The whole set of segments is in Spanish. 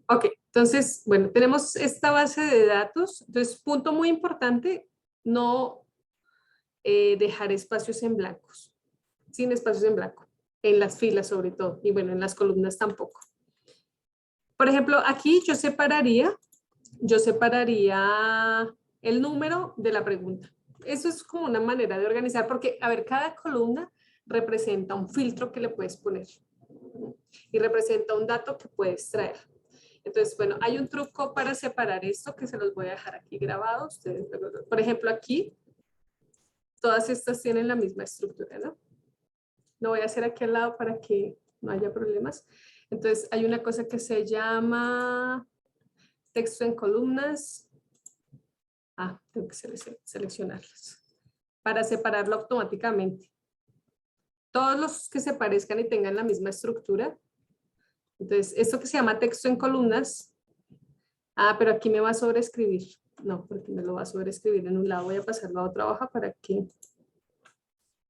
Ok, entonces, bueno, tenemos esta base de datos. Entonces, punto muy importante, no dejar espacios en blancos, sin espacios en blanco, en las filas sobre todo, y bueno, en las columnas tampoco. Por ejemplo, aquí yo separaría el número de la pregunta. Eso es como una manera de organizar, porque, a ver, cada columna representa un filtro que le puedes poner y representa un dato que puedes traer. Entonces, bueno, hay un truco para separar esto que se los voy a dejar aquí grabado. Ustedes, por ejemplo, aquí, todas estas tienen la misma estructura, ¿no? Lo voy a hacer aquí al lado para que no haya problemas. Entonces, hay una cosa que se llama texto en columnas. Tengo que seleccionarlas para separarlo automáticamente. Todos los que se parezcan y tengan la misma estructura. Entonces, esto que se llama texto en columnas. Pero aquí me va a sobreescribir. No, porque me lo va a sobreescribir en un lado. Voy a pasarlo a otra hoja para que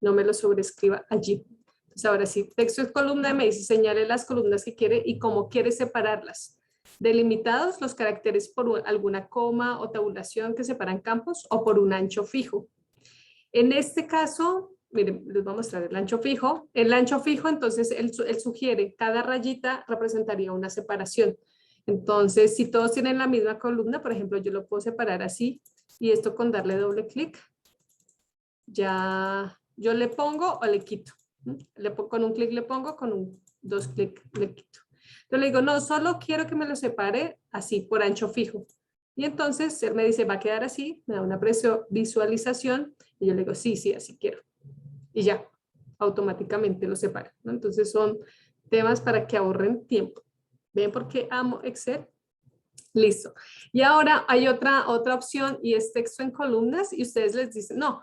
no me lo sobreescriba allí. Entonces, ahora sí, texto en columna me dice señale las columnas que quiere y cómo quiere separarlas. Delimitados los caracteres por alguna coma o tabulación que separan campos o por un ancho fijo. En este caso, miren, les voy a mostrar el ancho fijo. El ancho fijo, entonces, él sugiere, cada rayita representaría una separación. Entonces, si todos tienen la misma columna, por ejemplo, yo lo puedo separar así, y esto con darle doble clic, ya yo le pongo o le quito. Con un clic le pongo, con dos clics le quito. Yo le digo, no, solo quiero que me lo separe así, por ancho fijo. Y entonces él me dice, va a quedar así, me da una visualización, y yo le digo, sí, sí, así quiero. Y ya, automáticamente lo separa, ¿no? Entonces son temas para que ahorren tiempo. ¿Ven por qué amo Excel? Listo. Y ahora hay otra opción y es texto en columnas y ustedes les dicen, no,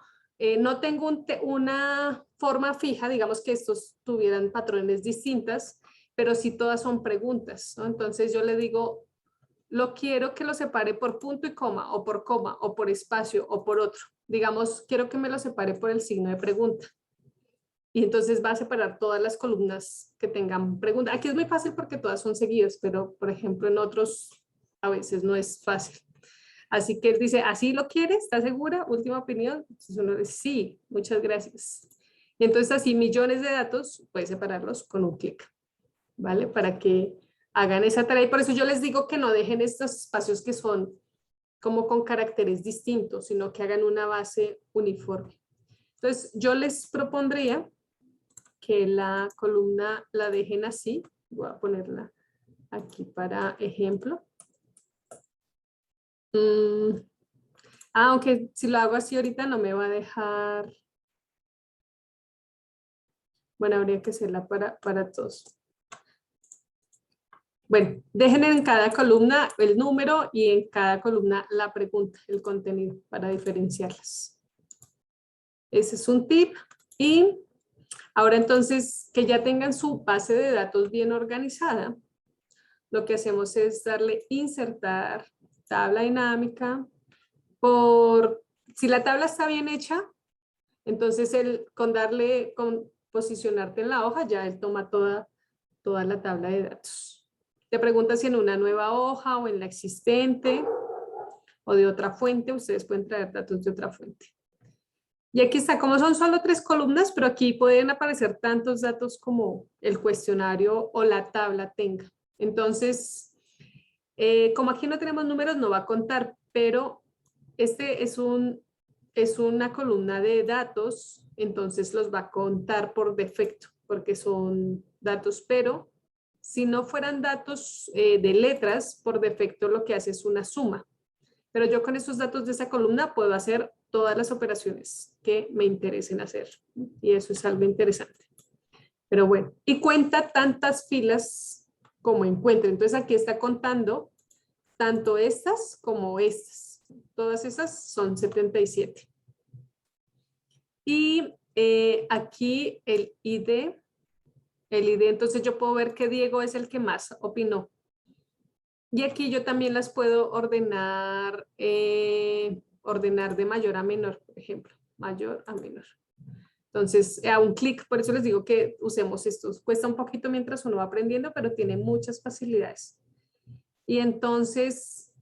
no tengo una forma fija, digamos que estos tuvieran patrones distintas, pero sí todas son preguntas, ¿no? Entonces yo le digo, lo quiero que lo separe por punto y coma, o por espacio, o por otro. Digamos, quiero que me lo separe por el signo de pregunta. Y entonces va a separar todas las columnas que tengan preguntas. Aquí es muy fácil porque todas son seguidas, pero por ejemplo en otros a veces no es fácil. Así que él dice, ¿así lo quiere? ¿Está segura? Última opinión. Entonces uno dice, sí, muchas gracias. Y entonces así millones de datos, puede separarlos con un clic, ¿vale? Para que hagan esa tarea. Y por eso yo les digo que no dejen estos espacios que son como con caracteres distintos, sino que hagan una base uniforme. Entonces yo les propondría que la columna la dejen así. Voy a ponerla aquí para ejemplo. Aunque si lo hago así ahorita no me va a dejar. Bueno, habría que hacerla para todos. Bueno, dejen en cada columna el número y en cada columna la pregunta, el contenido, para diferenciarlas. Ese es un tip. Y ahora entonces, que ya tengan su base de datos bien organizada, lo que hacemos es darle insertar tabla dinámica. Si la tabla está bien hecha, entonces con posicionarte en la hoja, ya él toma toda la tabla de datos. Te pregunta si en una nueva hoja o en la existente o de otra fuente, ustedes pueden traer datos de otra fuente. Y aquí está, como son solo 3 columnas, pero aquí pueden aparecer tantos datos como el cuestionario o la tabla tenga. Entonces, como aquí no tenemos números, no va a contar, pero este es una columna de datos, entonces los va a contar por defecto, porque son datos, pero si no fueran datos de letras, por defecto lo que hace es una suma. Pero yo con esos datos de esa columna puedo hacer todas las operaciones que me interesen hacer. Y eso es algo interesante. Pero bueno, y cuenta tantas filas como encuentre. Entonces aquí está contando tanto estas como estas. Todas esas son 77. Y aquí el ID, entonces yo puedo ver que Diego es el que más opinó. Y aquí yo también las puedo ordenar de mayor a menor, por ejemplo, mayor a menor. Entonces, a un clic, por eso les digo que usemos estos. Cuesta un poquito mientras uno va aprendiendo, pero tiene muchas facilidades. Y entonces,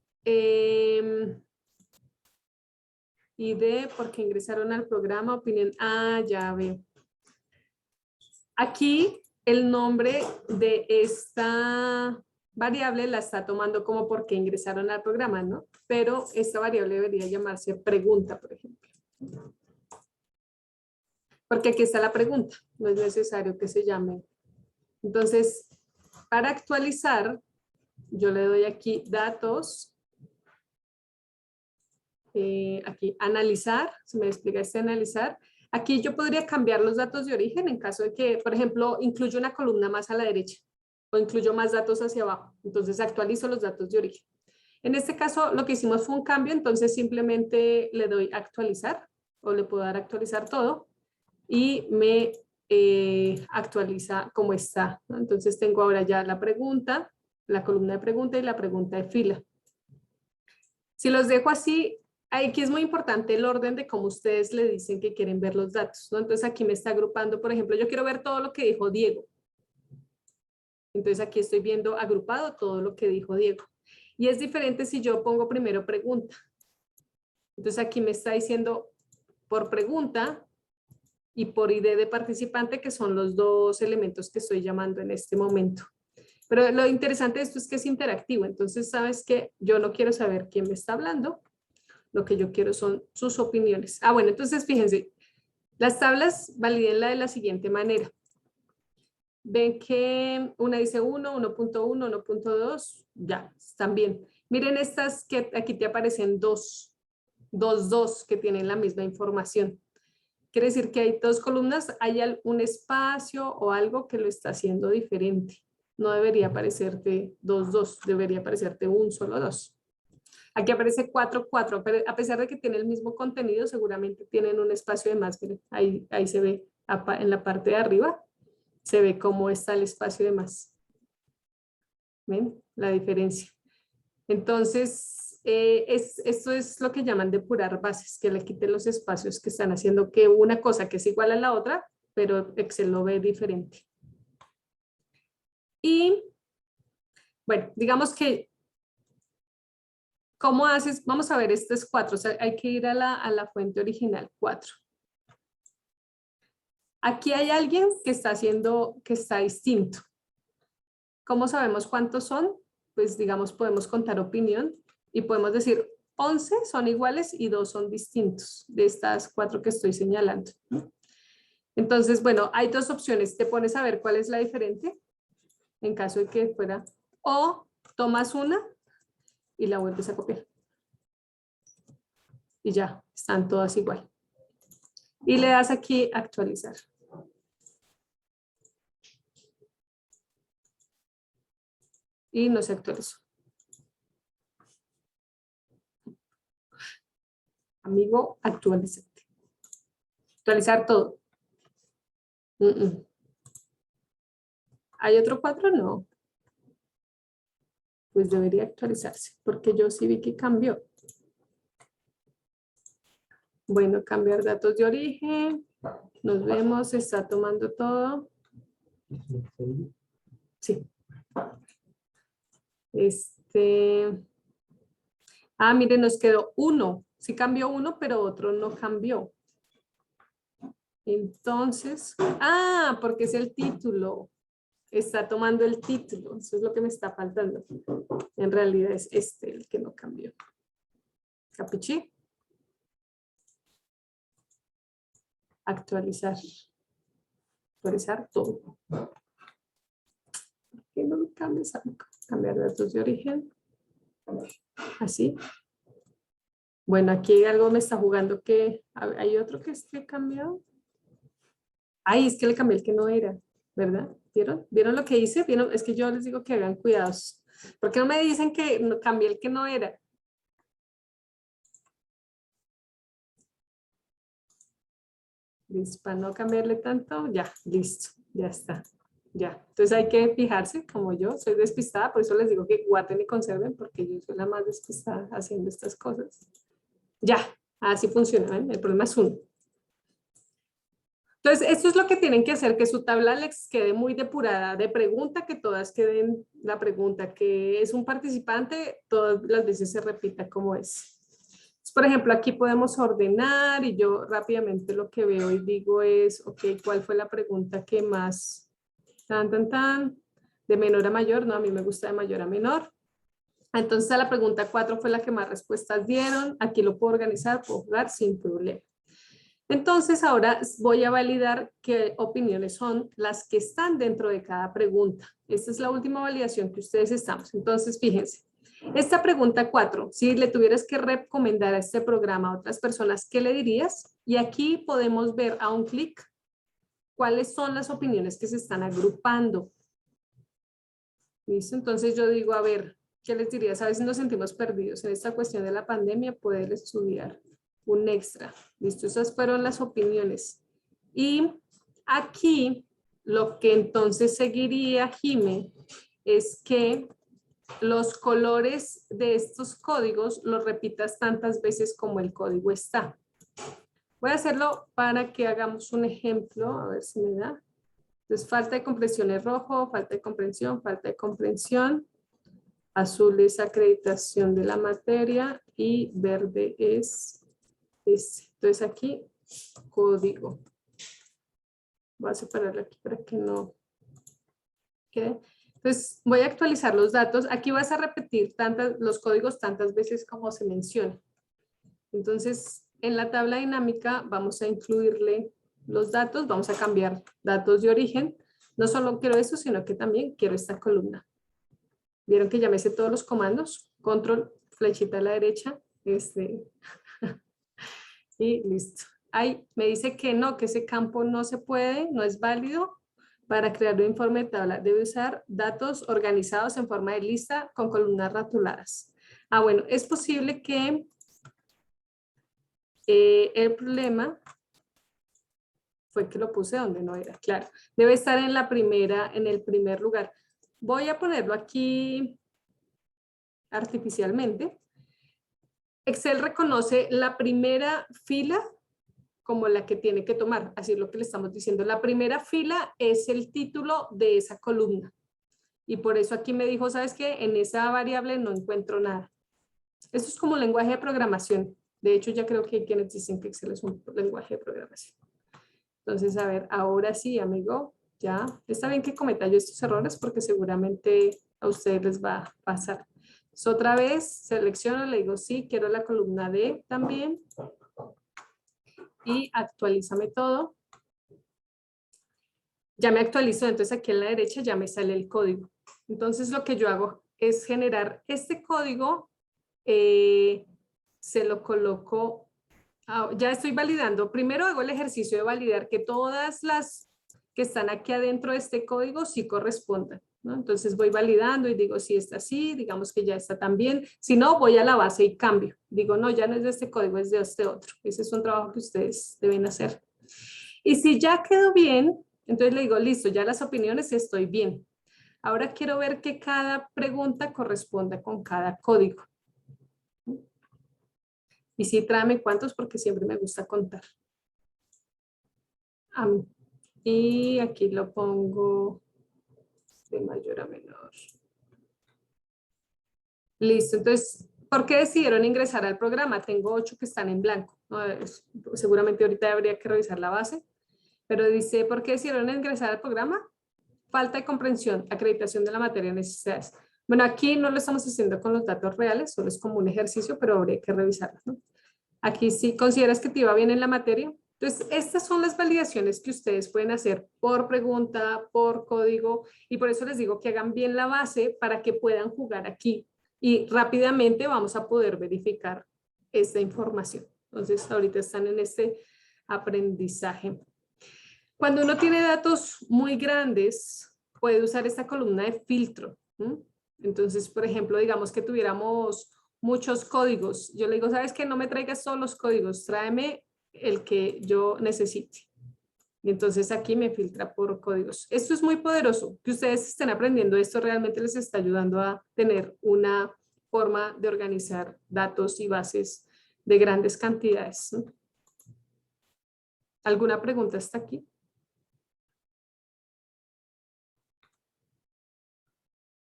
ID, porque ingresaron al programa, opinión, ya veo. Aquí el nombre de esta variable la está tomando como porque ingresaron al programa, ¿no? Pero esta variable debería llamarse pregunta, por ejemplo. Porque aquí está la pregunta, no es necesario que se llame. Entonces, para actualizar, yo le doy aquí datos, aquí analizar, se me explica este analizar. Aquí yo podría cambiar los datos de origen en caso de que, por ejemplo, incluyo una columna más a la derecha o incluyo más datos hacia abajo. Entonces actualizo los datos de origen. En este caso lo que hicimos fue un cambio, entonces simplemente le doy actualizar o le puedo dar actualizar todo y me actualiza como está, ¿no? Entonces tengo ahora ya la pregunta, la columna de pregunta y la pregunta de fila. Si los dejo así, aquí es muy importante el orden de cómo ustedes le dicen que quieren ver los datos, ¿no? Entonces aquí me está agrupando, por ejemplo, yo quiero ver todo lo que dijo Diego. Entonces aquí estoy viendo agrupado todo lo que dijo Diego. Y es diferente si yo pongo primero pregunta. Entonces aquí me está diciendo por pregunta y por ID de participante, que son los dos elementos que estoy llamando en este momento. Pero lo interesante de esto es que es interactivo. Entonces, sabes que yo no quiero saber quién me está hablando. Lo que yo quiero son sus opiniones. Bueno, entonces fíjense, las tablas valídenla de la siguiente manera. Ven que una dice 1, 1.1, 1.2, ya, están bien. Miren estas que aquí te aparecen dos que tienen la misma información. Quiere decir que hay dos columnas, hay un espacio o algo que lo está haciendo diferente. No debería aparecerte 2, debería aparecerte un solo 2. Aquí aparece 4, 4, pero a pesar de que tiene el mismo contenido, seguramente tienen un espacio de más. Ahí se ve en la parte de arriba, se ve cómo está el espacio de más. ¿Ven? La diferencia. Entonces, esto es lo que llaman depurar bases, que le quiten los espacios que están haciendo que una cosa que es igual a la otra, pero Excel lo ve diferente. Y, bueno, digamos que, ¿cómo haces? Vamos a ver, este es 4, o sea, hay que ir a la fuente original, 4. Aquí hay alguien que está haciendo, que está distinto. ¿Cómo sabemos cuántos son? Pues digamos, podemos contar opinión y podemos decir 11 son iguales y 2 son distintos de estas 4 que estoy señalando. Entonces, bueno, hay dos opciones. Te pones a ver cuál es la diferente en caso de que fuera, o tomas una y la vuelves a copiar. Y ya, están todas igual. Y le das aquí actualizar. Y no se actualizó. Amigo, actualizate. Actualizar todo. ¿Hay otro 4? No. Pues debería actualizarse, porque yo sí vi que cambió. Bueno, cambiar datos de origen. Nos vemos, se está tomando todo. Sí. Miren, nos quedó 1. Sí cambió 1, pero otro no cambió. Entonces, porque es el título. Está tomando el título. Eso es lo que me está faltando. En realidad es este el que no cambió. ¿Capichi? Actualizar. Actualizar todo. ¿Por qué no lo cambias? Cambiar datos de origen. Así. Bueno, aquí algo me está jugando que hay otro que esté cambiado. Es que le cambié el que no era, ¿verdad? ¿Vieron? ¿Vieron lo que hice? ¿Vieron? Es que yo les digo que hagan cuidados. ¿Por qué no me dicen que cambié el que no era? Listo, para no cambiarle tanto, ya, listo, ya está. Ya, entonces hay que fijarse, como yo soy despistada, por eso les digo que guarden y conserven, porque yo soy la más despistada haciendo estas cosas. Ya, así funciona, ¿ven? El problema es uno. Entonces, esto es lo que tienen que hacer, que su tabla les quede muy depurada de pregunta, que todas queden la pregunta, que es un participante, todas las veces se repita como es. Entonces, por ejemplo, aquí podemos ordenar y yo rápidamente lo que veo y digo es, ok, ¿cuál fue la pregunta que más, de menor a mayor? No, a mí me gusta de mayor a menor. Entonces, a la pregunta 4 fue la que más respuestas dieron. Aquí lo puedo organizar, puedo jugar sin problema. Entonces, ahora voy a validar qué opiniones son las que están dentro de cada pregunta. Esta es la última validación que ustedes estamos. Entonces, fíjense, esta pregunta 4, si le tuvieras que recomendar a este programa a otras personas, ¿qué le dirías? Y aquí podemos ver a un clic cuáles son las opiniones que se están agrupando. ¿Listo? Entonces yo digo, a ver, ¿qué les dirías? A veces nos sentimos perdidos en esta cuestión de la pandemia, poder estudiar un extra. ¿Listo? Esas fueron las opiniones. Y aquí lo que entonces seguiría, Jime, es que los colores de estos códigos los repitas tantas veces como el código está. Voy a hacerlo para que hagamos un ejemplo, a ver si me da. Entonces, falta de comprensión es rojo, falta de comprensión, falta de comprensión. Azul es acreditación de la materia y verde es este. Entonces aquí, código. Voy a separarlo aquí para que no quede. Entonces, voy a actualizar los datos. Aquí vas a repetir los códigos tantas veces como se menciona. Entonces, en la tabla dinámica vamos a incluirle los datos, vamos a cambiar datos de origen. No solo quiero eso, sino que también quiero esta columna. Vieron que ya me sé todos los comandos. Control, flechita a la derecha. Y listo. Ahí me dice que no, que ese campo no se puede, no es válido. Para crear un informe de tabla debe usar datos organizados en forma de lista con columnas rotuladas. Ah, bueno, es posible que el problema fue que lo puse donde no era, claro. Debe estar en el primer lugar. Voy a ponerlo aquí artificialmente. Excel reconoce la primera fila como la que tiene que tomar, así es lo que le estamos diciendo. La primera fila es el título de esa columna. Y por eso aquí me dijo, ¿sabes qué? En esa variable no encuentro nada. Esto es como un lenguaje de programación. De hecho, ya creo que hay quienes dicen que Excel es un lenguaje de programación. Entonces, a ver, ahora sí, amigo, ya está bien que cometa yo estos errores porque seguramente a ustedes les va a pasar. Entonces, otra vez selecciono, le digo sí, quiero la columna D también y actualízame todo. Ya me actualizó, entonces aquí en la derecha ya me sale el código. Entonces lo que yo hago es generar este código, se lo coloco, ya estoy validando. Primero hago el ejercicio de validar que todas las que están aquí adentro de este código sí correspondan, ¿no? Entonces voy validando y digo si está así, digamos que ya está también. Si no, voy a la base y cambio. Digo, no, ya no es de este código, es de este otro. Ese es un trabajo que ustedes deben hacer. Y si ya quedó bien, entonces le digo, listo, ya las opiniones estoy bien. Ahora quiero ver que cada pregunta corresponda con cada código. Y sí, tráeme cuántos porque siempre me gusta contar. Y aquí lo pongo de mayor a menor. Listo, entonces, ¿por qué decidieron ingresar al programa? Tengo 8 que están en blanco. Seguramente ahorita habría que revisar la base. Pero dice, ¿por qué decidieron ingresar al programa? Falta de comprensión, acreditación de la materia, necesidades. Bueno, aquí no lo estamos haciendo con los datos reales, solo es como un ejercicio, pero habría que revisarlo, ¿no? Aquí sí consideras que te iba bien en la materia. Entonces, estas son las validaciones que ustedes pueden hacer por pregunta, por código, y por eso les digo que hagan bien la base para que puedan jugar aquí. Y rápidamente vamos a poder verificar esta información. Entonces, ahorita están en este aprendizaje. Cuando uno tiene datos muy grandes, puede usar esta columna de filtro. Entonces, por ejemplo, digamos que tuviéramos muchos códigos. Yo le digo, ¿sabes qué? No me traigas todos los códigos, tráeme el que yo necesite. Y entonces aquí me filtra por códigos. Esto es muy poderoso. Que ustedes estén aprendiendo esto realmente les está ayudando a tener una forma de organizar datos y bases de grandes cantidades. ¿Alguna pregunta hasta aquí?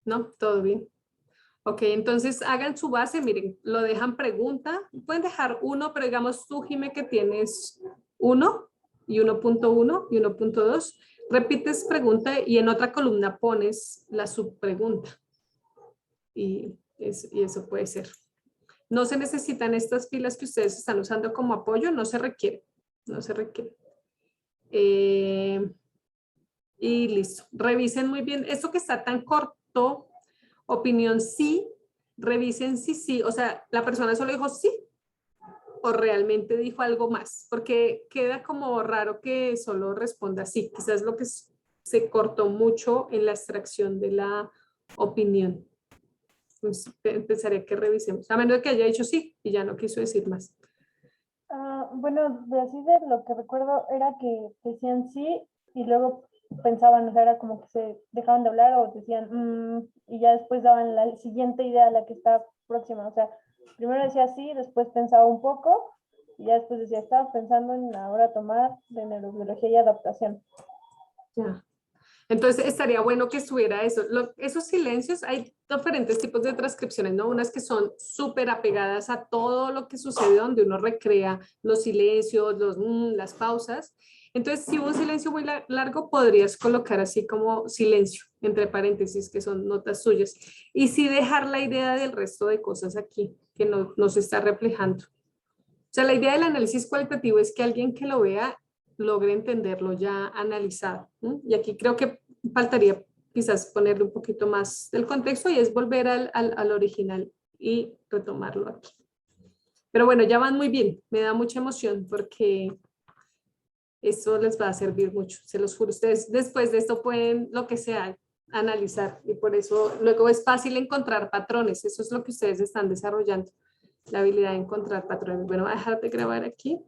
¿No? Todo bien. Ok, entonces hagan su base, miren, lo dejan pregunta, pueden dejar uno, pero digamos tú, Jime, que tienes 1 y 1.1 y 1.2, repites pregunta y en otra columna pones la subpregunta y eso puede ser. No se necesitan estas filas que ustedes están usando como apoyo, no se requiere, no se requiere. Y listo, revisen muy bien, esto que está tan corto, opinión sí, revisen si sí, o sea, la persona solo dijo sí o realmente dijo algo más, porque queda como raro que solo responda sí, quizás lo que se cortó mucho en la extracción de la opinión. Entonces, pensaría que revisemos, a menos de que haya dicho sí y ya no quiso decir más. Bueno, de así de lo que recuerdo era que decían sí y luego pensaban, o sea, era como que se dejaban de hablar o decían y ya después daban la siguiente idea, la que está próxima. O sea, primero decía sí, después pensaba un poco y ya después decía, estaba pensando en ahora tomar de neurobiología y adaptación. Ya. Entonces estaría bueno que estuviera eso. Esos silencios, hay diferentes tipos de transcripciones, ¿no? Unas que son súper apegadas a todo lo que sucede, donde uno recrea los silencios, las pausas. Entonces, si hubo un silencio muy largo, podrías colocar así como silencio, entre paréntesis, que son notas suyas. Y sí dejar la idea del resto de cosas aquí, que no se está reflejando. O sea, la idea del análisis cualitativo es que alguien que lo vea logre entenderlo ya analizado. ¿No? Y aquí creo que faltaría quizás ponerle un poquito más del contexto y es volver al original y retomarlo aquí. Pero bueno, ya van muy bien, me da mucha emoción porque esto les va a servir mucho, se los juro. Ustedes después de esto pueden lo que sea analizar y por eso luego es fácil encontrar patrones, eso es lo que ustedes están desarrollando, la habilidad de encontrar patrones. Bueno, voy a dejar de grabar aquí.